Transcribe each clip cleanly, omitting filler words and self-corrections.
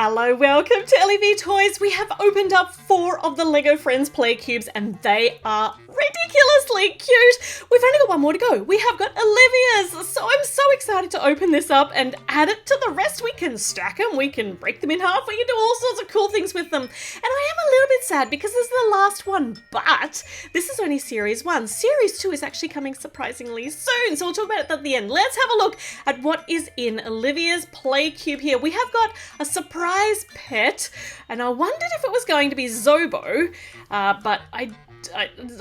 Hello, welcome to Olivia Toys. We have opened up 4 of the LEGO Friends Play Cubes and they are ridiculously cute. We've only got 1 more to go. We have got Olivia's, so I'm so excited to open this up and add it to the rest. We can stack them, we can break them in half, we can do all sorts of cool things with them. And I am a little bit sad because this is the last one, but this is only Series 1. Series 2 is actually coming surprisingly soon, so we'll talk about it at the end. Let's have a look at what is in Olivia's Play Cube here. We have got a surprise pet, and I wondered if it was going to be Zobo, but I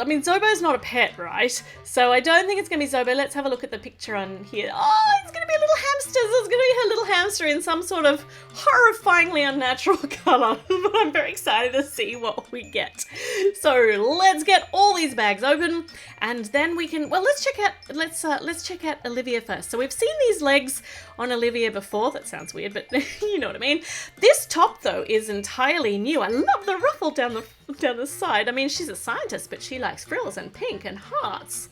mean, Zobo's not a pet, right? So I don't think it's going to be Zobo. Let's have a look at the picture on here. Oh, it's going to be a little hamster. So it's going to be her little hamster in some sort of horrifyingly unnatural colour. But I'm very excited to see what we get. So let's get all these bags open, and then we can. Well, let's check out Olivia first. So we've seen these legs on Olivia before. That sounds weird, but you know what I mean. This top though is entirely new. I love the ruffle down the side. I mean, she's a scientist, but she likes frills and pink and hearts.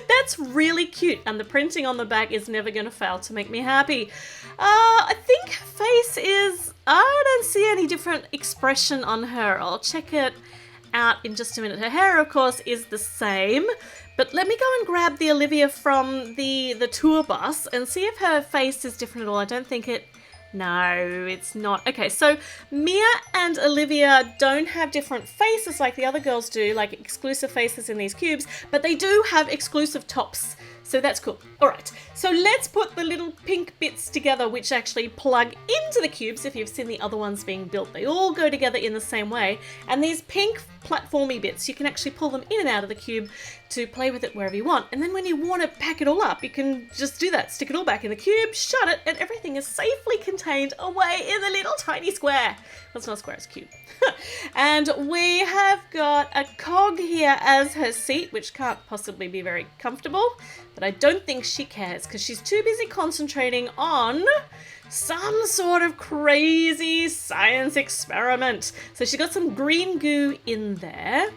That's really cute, and the printing on the back is never going to fail to make me happy. I think her face is... I don't see any different expression on her. I'll check it out in just a minute. Her hair, of course, is the same, but let me go and grab the Olivia from the tour bus and see if her face is different at all. I don't think it... No, it's not. Okay, so Mia and Olivia don't have different faces like the other girls do, like exclusive faces in these cubes, but they do have exclusive tops. So that's cool. All right, so let's put the little pink bits together, which actually plug into the cubes. If you've seen the other ones being built, they all go together in the same way. And these pink platformy bits, you can actually pull them in and out of the cube to play with it wherever you want. And then when you want to pack it all up, you can just do that. Stick it all back in the cube, shut it, and everything is safely contained away in the little tiny square. Well, it's not a square, it's a cube. And we have got a cog here as her seat, which can't possibly be very comfortable, but I don't think she cares because she's too busy concentrating on some sort of crazy science experiment. So she got some green goo in there.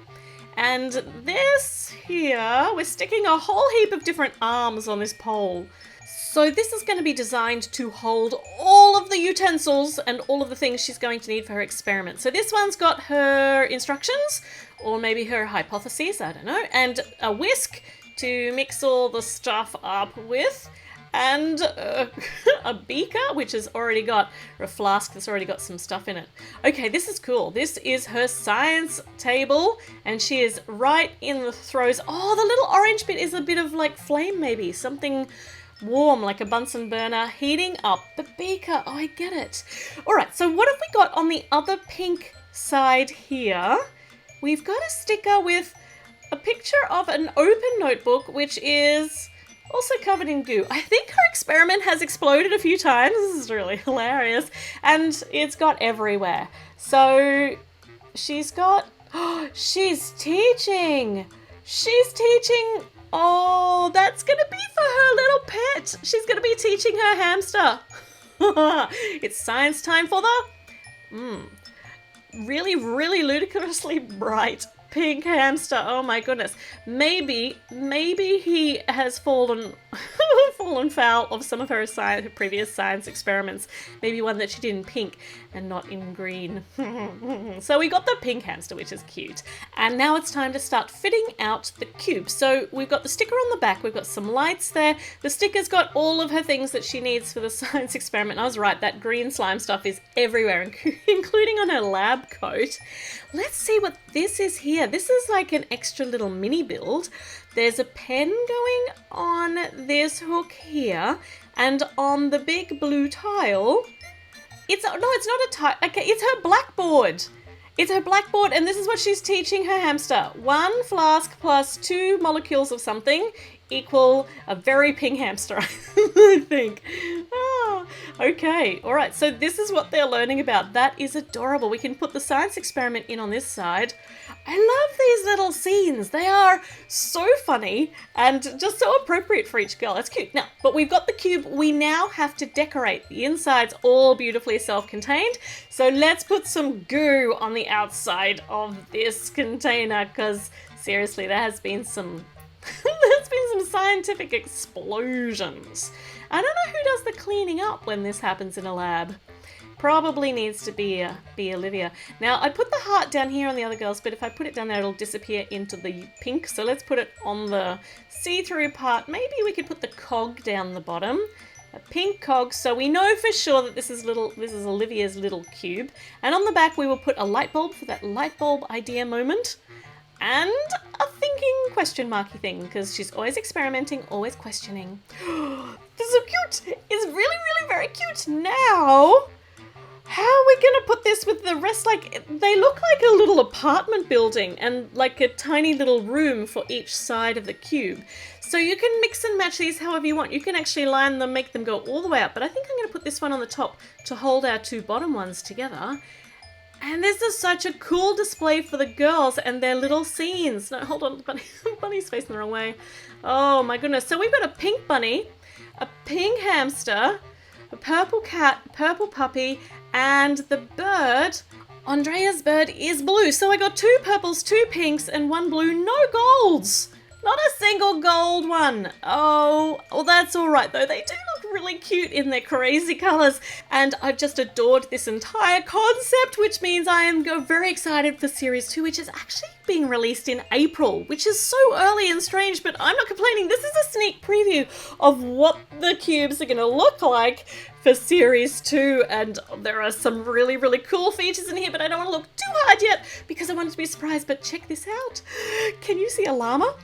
And this here, we're sticking a whole heap of different arms on this pole. So this is going to be designed to hold all of the utensils and all of the things she's going to need for her experiment. So this one's got her instructions, or maybe her hypotheses, I don't know, and a whisk to mix all the stuff up with, and a beaker, which has already got, or a flask that's already got some stuff in it. Okay, this is cool. This is her science table, and she is right in the throes. Oh, the little orange bit is a bit of like flame maybe, something warm like a Bunsen burner heating up the beaker. Oh, I get it. All right, so what have we got on the other pink side here? We've got a sticker with a picture of an open notebook, which is also covered in goo. I think her experiment has exploded a few times. This is really hilarious. And it's got everywhere. So she's got... Oh, she's teaching. She's teaching... Oh, that's going to be for her little pet. She's going to be teaching her hamster. It's science time for the... really, really ludicrously bright pink hamster. Oh my goodness. Maybe he has fallen foul of some of her previous science experiments. Maybe one that she did in pink and not in green. So we got the pink hamster, which is cute. And now it's time to start fitting out the cube. So we've got the sticker on the back. We've got some lights there. The sticker's got all of her things that she needs for the science experiment. I was right, that green slime stuff is everywhere, including on her lab coat. Let's see what this is here. This is like an extra little mini build. There's a pen going on this hook here, and on the big blue tile, it's not a tile. Okay, it's her blackboard. It's her blackboard, and this is what she's teaching her hamster. 1 flask plus 2 molecules of something equal a very pink hamster, I think. Oh, okay, all right, so this is what they're learning about. That is adorable. We can put the science experiment in on this side. I love these little scenes. They are so funny and just so appropriate for each girl. That's cute. Now, but we've got the cube. We now have to decorate. The inside's all beautifully self-contained. So let's put some goo on the outside of this container, because seriously, there has been some scientific explosions. I don't know who does the cleaning up when this happens in a lab. Probably needs to be Olivia. Now, I put the heart down here on the other girls, but if I put it down there, it'll disappear into the pink. So let's put it on the see-through part. Maybe we could put the cog down the bottom. A pink cog, so we know for sure that this is Olivia's little cube. And on the back, we will put a light bulb for that light bulb idea moment. And a thinking question marky thing, because she's always experimenting, always questioning. This is so cute. It's really, really very cute. Now, how are we gonna put this with the rest? Like, they look like a little apartment building and like a tiny little room for each side of the cube. So you can mix and match these however you want. You can actually line them, make them go all the way up. But I think I'm gonna put this one on the top to hold our two bottom ones together. And this is such a cool display for the girls and their little scenes. No, hold on, bunny's facing the wrong way. Oh my goodness. So we've got a pink bunny, a pink hamster, a purple cat, purple puppy, and the bird, Andrea's bird, is blue. So I got 2 purples, 2 pinks, and 1 blue. No golds. Not a single gold one. Oh, well, that's all right, though. They do look really cute in their crazy colors. And I've just adored this entire concept, which means I am very excited for Series 2, which is actually being released in April, which is so early and strange, but I'm not complaining. This is a sneak preview of what the cubes are going to look like for Series 2, and there are some really, really cool features in here, but I don't want to look too hard yet because I want it to be a surprise. But check this out. Can you see a llama?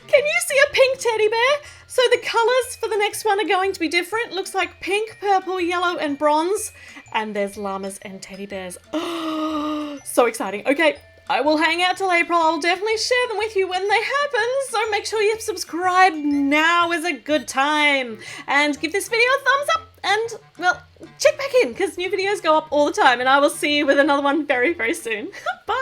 Can you see a pink teddy bear? So the colors for the next one are going to be different. Looks like pink, purple, yellow, and bronze. And there's llamas and teddy bears. Oh, so exciting. Okay, I will hang out till April. I'll definitely share them with you when they happen. So make sure you subscribe. Now is a good time. And give this video a thumbs up. And, well, check back in because new videos go up all the time. And I will see you with another one very, very soon. Bye.